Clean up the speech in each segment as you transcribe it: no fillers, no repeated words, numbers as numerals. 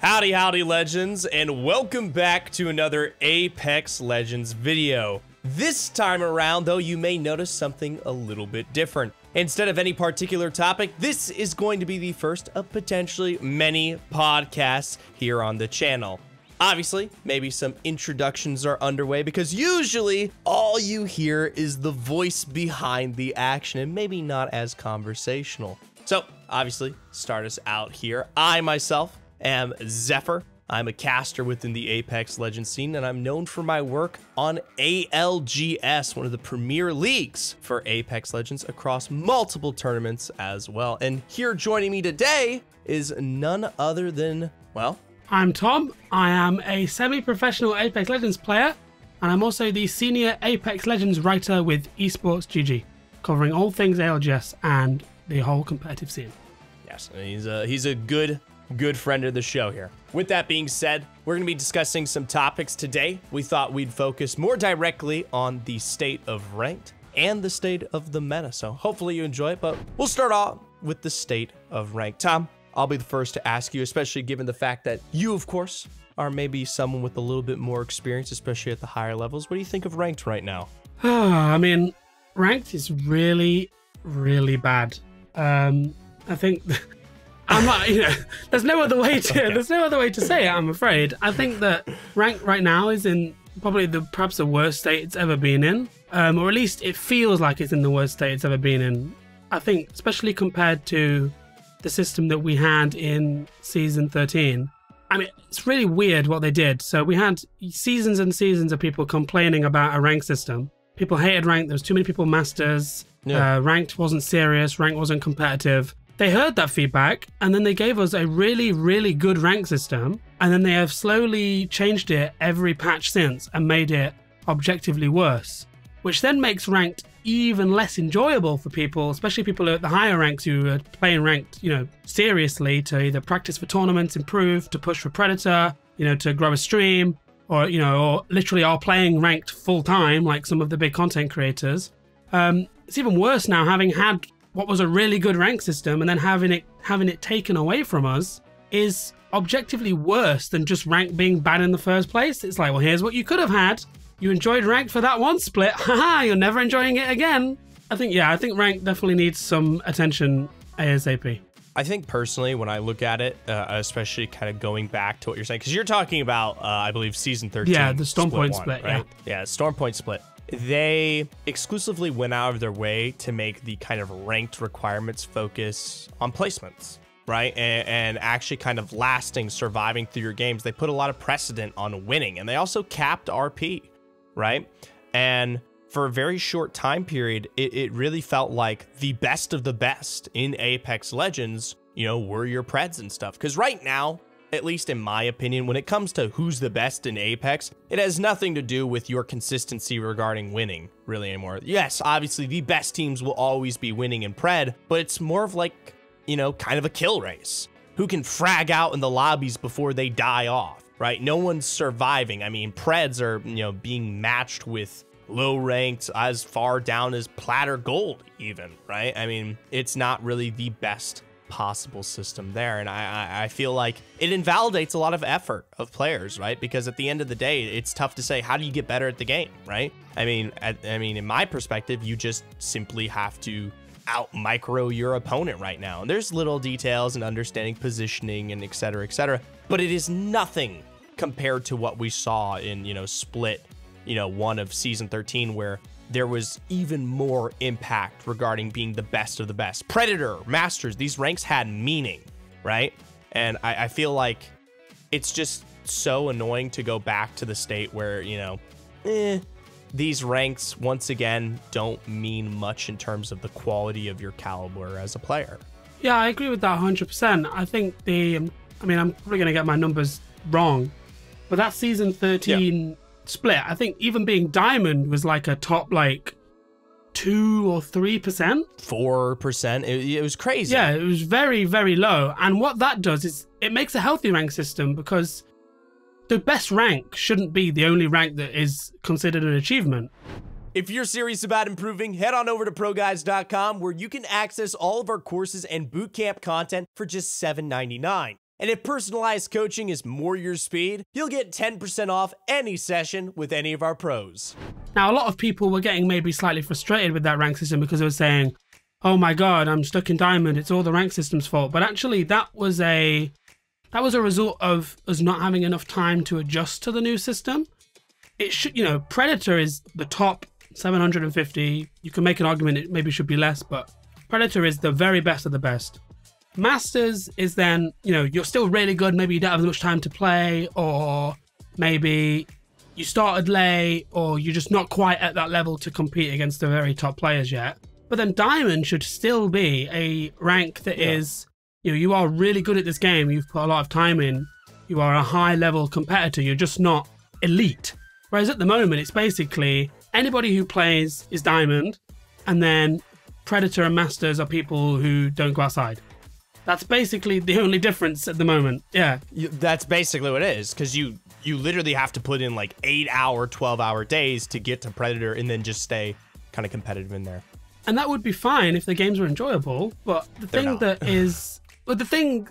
Howdy, howdy, legends, and welcome back to another Apex Legends video. This time around, though, you may notice something a little bit different. Instead of any particular topic, this is going to be the first of potentially many podcasts here on the channel. Obviously, maybe some introductions are underway because usually all you hear is the voice behind the action and maybe not as conversational. So, obviously, start us out here. I myself am Zephyr. I'm a caster within the Apex Legends scene, and I'm known for my work on ALGS, one of the premier leagues for Apex Legends across multiple tournaments as well. And here joining me today is none other than, well, I'm Tom. I am a semi-professional Apex Legends player, and I'm also the senior Apex Legends writer with Esports GG, covering all things ALGS and the whole competitive scene. Yes, he's a good friend of the show here. With that being said, we're going to be discussing some topics today. We thought we'd focus more directly on the state of ranked and the state of the meta. So hopefully you enjoy it, but we'll start off with the state of ranked. Tom, I'll be the first to ask you, especially given the fact that you, of course, are maybe someone with a little bit more experience, especially at the higher levels. What do you think of ranked right now? I mean, ranked is really, really bad. I think I'm not, there's no other way to say it, I'm afraid. I think that ranked right now is in probably perhaps the worst state it's ever been in, or at least it feels like it's in the worst state it's ever been in. I think, especially compared to the system that we had in season 13. I mean, it's really weird what they did. So we had seasons and seasons of people complaining about a rank system. People hated ranked. There was too many people masters. Yeah. Ranked wasn't serious. Ranked wasn't competitive. They heard that feedback, and then they gave us a really, really good rank system, and then they have slowly changed it every patch since and made it objectively worse, which then makes ranked even less enjoyable for people, especially people at the higher ranks who are playing ranked, seriously to either practice for tournaments, improve, to push for Predator, to grow a stream, or literally are playing ranked full time, like some of the big content creators. It's even worse now, having had what was a really good rank system and then having it taken away from us is objectively worse than just rank being bad in the first place. It's like, well, here's what you could have had. You enjoyed ranked for that one split. Haha, you're never enjoying it again. I think ranked definitely needs some attention ASAP. I think personally, when I look at it, especially kind of going back to what you're saying, because you're talking about, I believe, season 13. Yeah, the Storm Point split, right? Yeah, Storm Point split. They exclusively went out of their way to make the kind of ranked requirements focus on placements, right? And actually kind of lasting, surviving through your games. They put a lot of precedent on winning, and they also capped RP, right? And for a very short time period, it really felt like the best of the best in Apex Legends, were your Preds and stuff. Because right now, at least in my opinion, when it comes to who's the best in Apex, it has nothing to do with your consistency regarding winning, really, anymore. Yes, obviously, the best teams will always be winning in Pred, but it's more of like, kind of a kill race. Who can frag out in the lobbies before they die off, right? No one's surviving. I mean, Preds are, being matched with low ranked as far down as platter gold even, right? I mean, it's not really the best possible system there, and I feel like it invalidates a lot of effort of players, right? Because at the end of the day, it's tough to say, how do you get better at the game, right? I mean, in my perspective, you just simply have to out micro your opponent right now, and there's little details and understanding positioning and et cetera, but it is nothing compared to what we saw in split one of season 13, where there was even more impact regarding being the best of the best. Predator, Masters, these ranks had meaning, right? And I feel like it's just so annoying to go back to the state where, these ranks, once again, don't mean much in terms of the quality of your caliber as a player. Yeah, I agree with that 100%. I think I'm probably going to get my numbers wrong, but that season 13... Yeah. Split, I think even being diamond was like a top 2 or 3%, 4%. It was crazy. Yeah, it was very, very low. And what that does is it makes a healthy rank system, because the best rank shouldn't be the only rank that is considered an achievement. If you're serious about improving, head on over to ProGuides.com, where you can access all of our courses and bootcamp content for just $7.99. And if personalized coaching is more your speed, you'll get 10% off any session with any of our pros. Now, a lot of people were getting maybe slightly frustrated with that rank system because they were saying, oh my God, I'm stuck in Diamond. It's all the rank system's fault. But actually, that was a result of us not having enough time to adjust to the new system. It should, Predator is the top 750. You can make an argument it maybe should be less, but Predator is the very best of the best. Masters is then, you're still really good. Maybe you don't have as much time to play, or maybe you started late, or you're just not quite at that level to compete against the very top players yet. But then Diamond should still be a rank that is, you are really good at this game. You've put a lot of time in. You are a high level competitor. You're just not elite. Whereas at the moment, it's basically anybody who plays is Diamond, and then Predator and Masters are people who don't go outside. That's basically the only difference at the moment. Yeah. That's basically what it is, because you literally have to put in like 8-hour, 12-hour days to get to Predator and then just stay kind of competitive in there. And that would be fine if the games were enjoyable, but the thing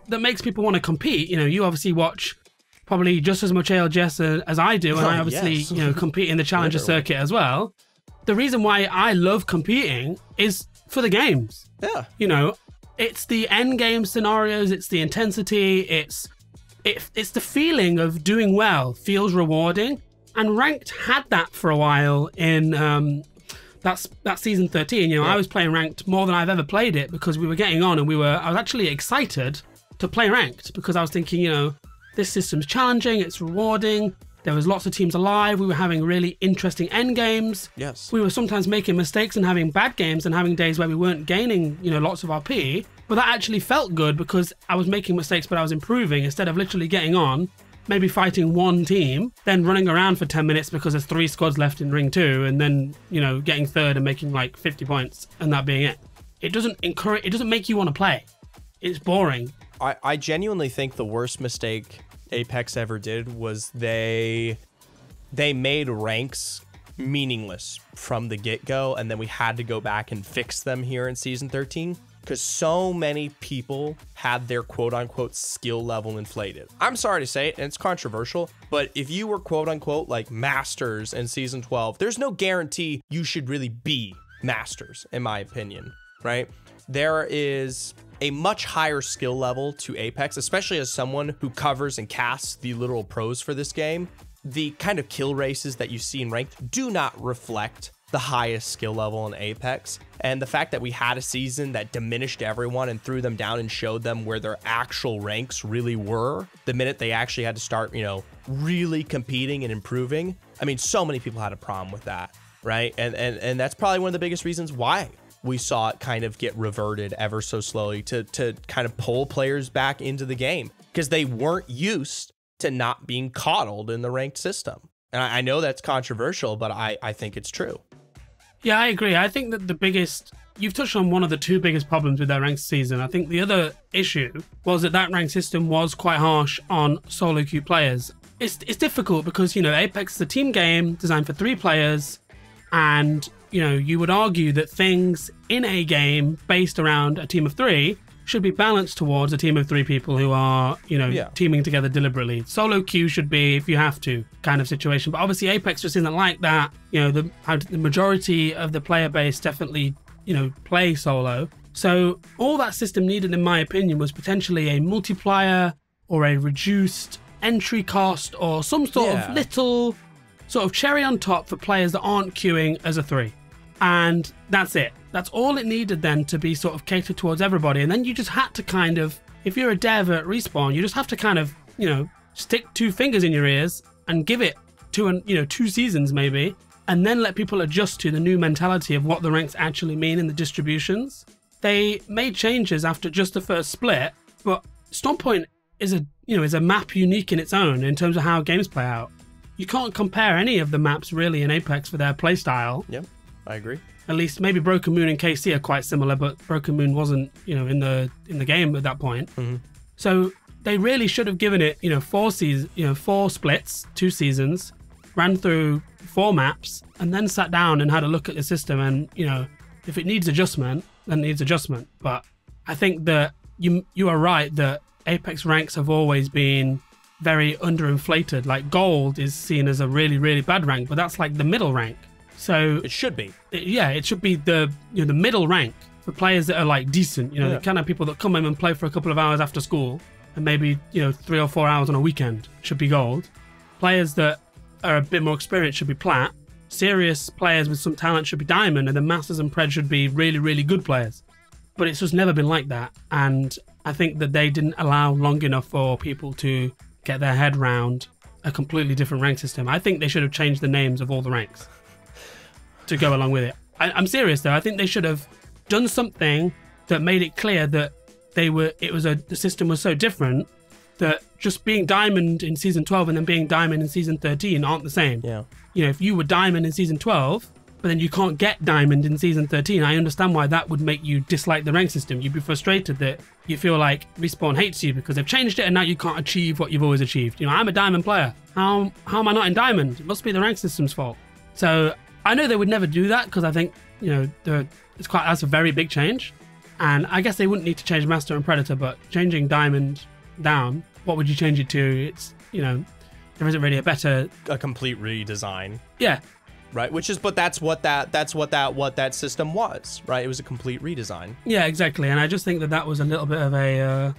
that makes people want to compete, you obviously watch probably just as much ALGS as I do, and I obviously, compete in the Challenger circuit as well. The reason why I love competing is for the games. Yeah. It's the end game scenarios, it's the intensity, it's the feeling of doing well, feels rewarding. And Ranked had that for a while in that's season 13. I was playing Ranked more than I've ever played it because we were getting on, and I was actually excited to play Ranked because I was thinking, this system's challenging, it's rewarding. There was lots of teams alive. We were having really interesting end games. Yes. We were sometimes making mistakes and having bad games and having days where we weren't gaining, lots of RP. But that actually felt good because I was making mistakes, but I was improving instead of literally getting on, maybe fighting one team, then running around for 10 minutes because there's 3 squads left in Ring 2, and then, getting third and making like 50 points and that being it. It doesn't make you want to play. It's boring. I genuinely think the worst mistake Apex ever did was they made ranks meaningless from the get-go, and then we had to go back and fix them here in season 13 because so many people had their quote-unquote skill level inflated. I'm sorry to say it, and it's controversial, but if you were quote-unquote like Masters in season 12, there's no guarantee you should really be Masters, in my opinion, right? There is a much higher skill level to Apex, especially as someone who covers and casts the literal pros for this game. The kind of kill races that you see in Ranked do not reflect the highest skill level in Apex. And the fact that we had a season that diminished everyone and threw them down and showed them where their actual ranks really were, the minute they actually had to start, really competing and improving. I mean, so many people had a problem with that, right? And that's probably one of the biggest reasons why we saw it kind of get reverted ever so slowly to kind of pull players back into the game because they weren't used to not being coddled in the ranked system. And I know that's controversial, but I think it's true. Yeah, I agree. I think that you've touched on one of the 2 biggest problems with that ranked season. I think the other issue was that ranked system was quite harsh on solo queue players. It's difficult because, Apex is a team game designed for 3 players, and you would argue that things in a game based around a team of 3 should be balanced towards a team of 3 people who are, teaming together deliberately. Solo queue should be if you have to kind of situation. But obviously Apex just isn't like that. The majority of the player base definitely, play solo. So all that system needed, in my opinion, was potentially a multiplier or a reduced entry cost or some sort of little sort of cherry on top for players that aren't queuing as a 3. And that's it. That's all it needed then to be sort of catered towards everybody. And then you just had to kind of, if you're a dev at Respawn, you just have to kind of, stick 2 fingers in your ears and give it 2 seasons maybe, and then let people adjust to the new mentality of what the ranks actually mean in the distributions. They made changes after just the first split, but Stormpoint is a map unique in its own in terms of how games play out. You can't compare any of the maps really in Apex for their playstyle. Yep, I agree. At least maybe Broken Moon and KC are quite similar, but Broken Moon wasn't, in the game at that point. Mm-hmm. So they really should have given it, 4 splits, 2 seasons, ran through 4 maps, and then sat down and had a look at the system. And if it needs adjustment, then it needs adjustment. But I think that you are right that Apex ranks have always been very underinflated. Like gold is seen as a really, really bad rank, but that's like the middle rank. So It should be. yeah, it should be the the middle rank for players that are like decent. The kind of people that come in and play for a couple of hours after school and maybe 3 or 4 hours on a weekend should be gold. Players that are a bit more experienced should be plat. Serious players with some talent should be diamond, and the masters and pred should be really, really good players. But it's just never been like that, and I think that they didn't allow long enough for people to get their head round a completely different rank system. I think they should have changed the names of all the ranks to go along with it. I'm serious though. I think they should have done something that made it clear that the system was so different that just being diamond in season 12 and then being diamond in season 13 aren't the same. Yeah. If you were diamond in season 12, but then you can't get diamond in season 13, I understand why that would make you dislike the rank system. You'd be frustrated that you feel like Respawn hates you because they've changed it and now you can't achieve what you've always achieved. I'm a diamond player. How am I not in diamond? It must be the rank system's fault. So I know they would never do that because I think, that's a very big change. And I guess they wouldn't need to change Master and Predator, but changing Diamond down, what would you change it to? It's, there isn't really a complete redesign. Yeah. Right, but that's what that system was, right? It was a complete redesign. Yeah, exactly. And I just think that was a little bit of a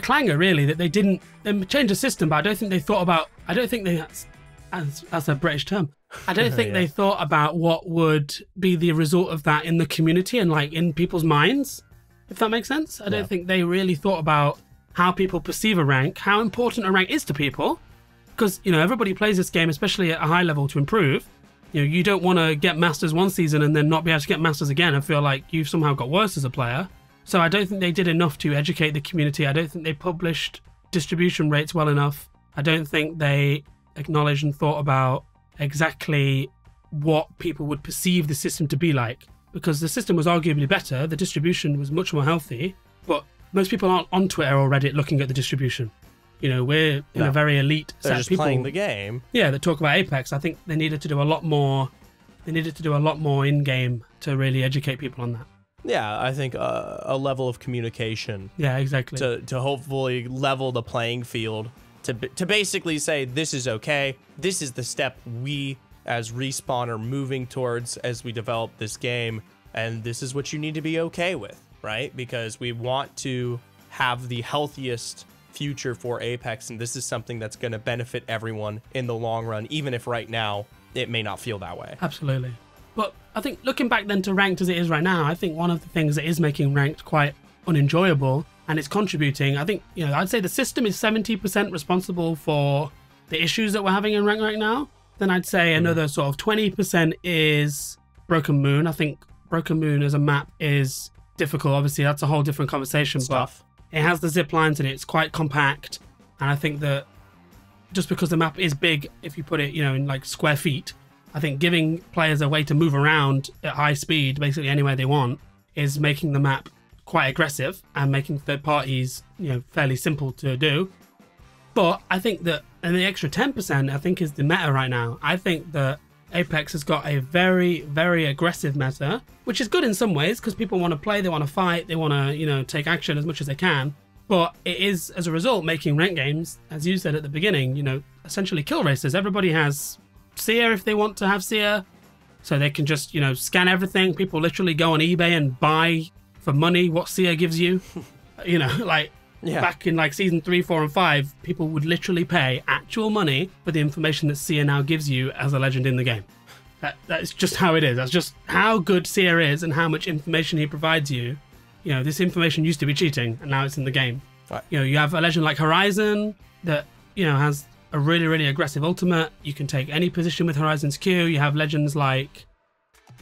clanger, really, that they changed the system, but I don't think they thought about. I don't think that's a British term. I don't think they thought about what would be the result of that in the community and like in people's minds, if that makes sense. I don't think they really thought about how people perceive a rank, how important a rank is to people, because everybody plays this game, especially at a high level, to improve. You don't want to get Masters one season and then not be able to get Masters again and feel like you've somehow got worse as a player. So I don't think they did enough to educate the community. I don't think they published distribution rates well enough. I don't think they acknowledged and thought about exactly what people would perceive the system to be like. Because the system was arguably better, the distribution was much more healthy, but most people aren't on Twitter or Reddit looking at the distribution. We're in a very elite set of people. They're just playing the game. Yeah, that talk about Apex. I think they needed to do a lot more. They needed to do a lot more in game to really educate people on that. Yeah, I think a level of communication. Yeah, exactly. To hopefully level the playing field. To basically say this is okay. This is the step we as Respawn are moving towards as we develop this game, and this is what you need to be okay with, right? Because we want to have the healthiest future for Apex, and this is something that's going to benefit everyone in the long run, even if right now it may not feel that way. Absolutely. But I think looking back then to ranked as it is right now, I think one of the things that is making ranked quite unenjoyable and it's contributing, I think, I'd say the system is 70% responsible for the issues that we're having in ranked right now. Then I'd say another sort of 20% is Broken Moon. I think Broken Moon as a map is difficult. Obviously, that's a whole different conversation. Stuff. But it has the zip lines and it's quite compact. And I think that just because the map is big, if you put it, in like square feet, I think giving players a way to move around at high speed, basically anywhere they want, is making the map quite aggressive and making third parties, fairly simple to do. But I think that, and the extra 10%, I think is the meta right now. I think that Apex has got a very, very aggressive meta, which is good in some ways because people want to play, they want to fight, they want to, take action as much as they can. But it is, as a result, making ranked games, as you said at the beginning, essentially kill races. Everybody has Seer if they want to have Seer, so they can just, scan everything. People literally go on eBay and buy for money what Seer gives you. Back in like season 3, 4, and 5, people would literally pay actual money for the information that Seer now gives you as a legend in the game. That is just how it is. That's just how good Seer is and how much information he provides you. This information used to be cheating, and now it's in the game. Right. You have a legend like Horizon that, has a really, really aggressive ultimate. You can take any position with Horizon's Q. You have legends like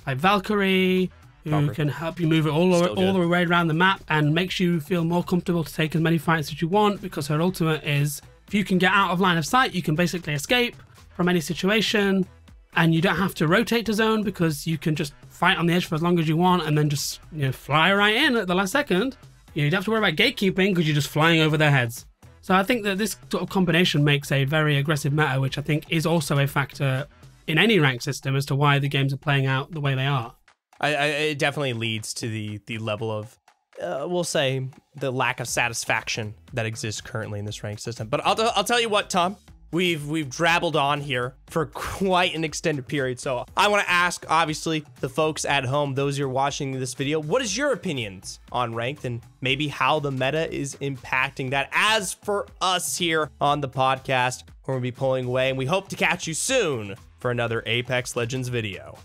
Valkyrie, who can help you move it all the way around the map and makes you feel more comfortable to take as many fights as you want, because her ultimate is, if you can get out of line of sight, you can basically escape from any situation, and you don't have to rotate to zone because you can just fight on the edge for as long as you want and then just fly right in at the last second. You don't have to worry about gatekeeping because you're just flying over their heads. So I think that this sort of combination makes a very aggressive meta, which I think is also a factor in any rank system as to why the games are playing out the way they are. It definitely leads to the level of we'll say, the lack of satisfaction that exists currently in this rank system. But I'll tell you what, Tom. We've drabbled on here for quite an extended period. So I want to ask, obviously, the folks at home, those who are watching this video, what is your opinions on ranked and maybe how the meta is impacting that? As for us here on the podcast, we're going to be pulling away, and we hope to catch you soon for another Apex Legends video.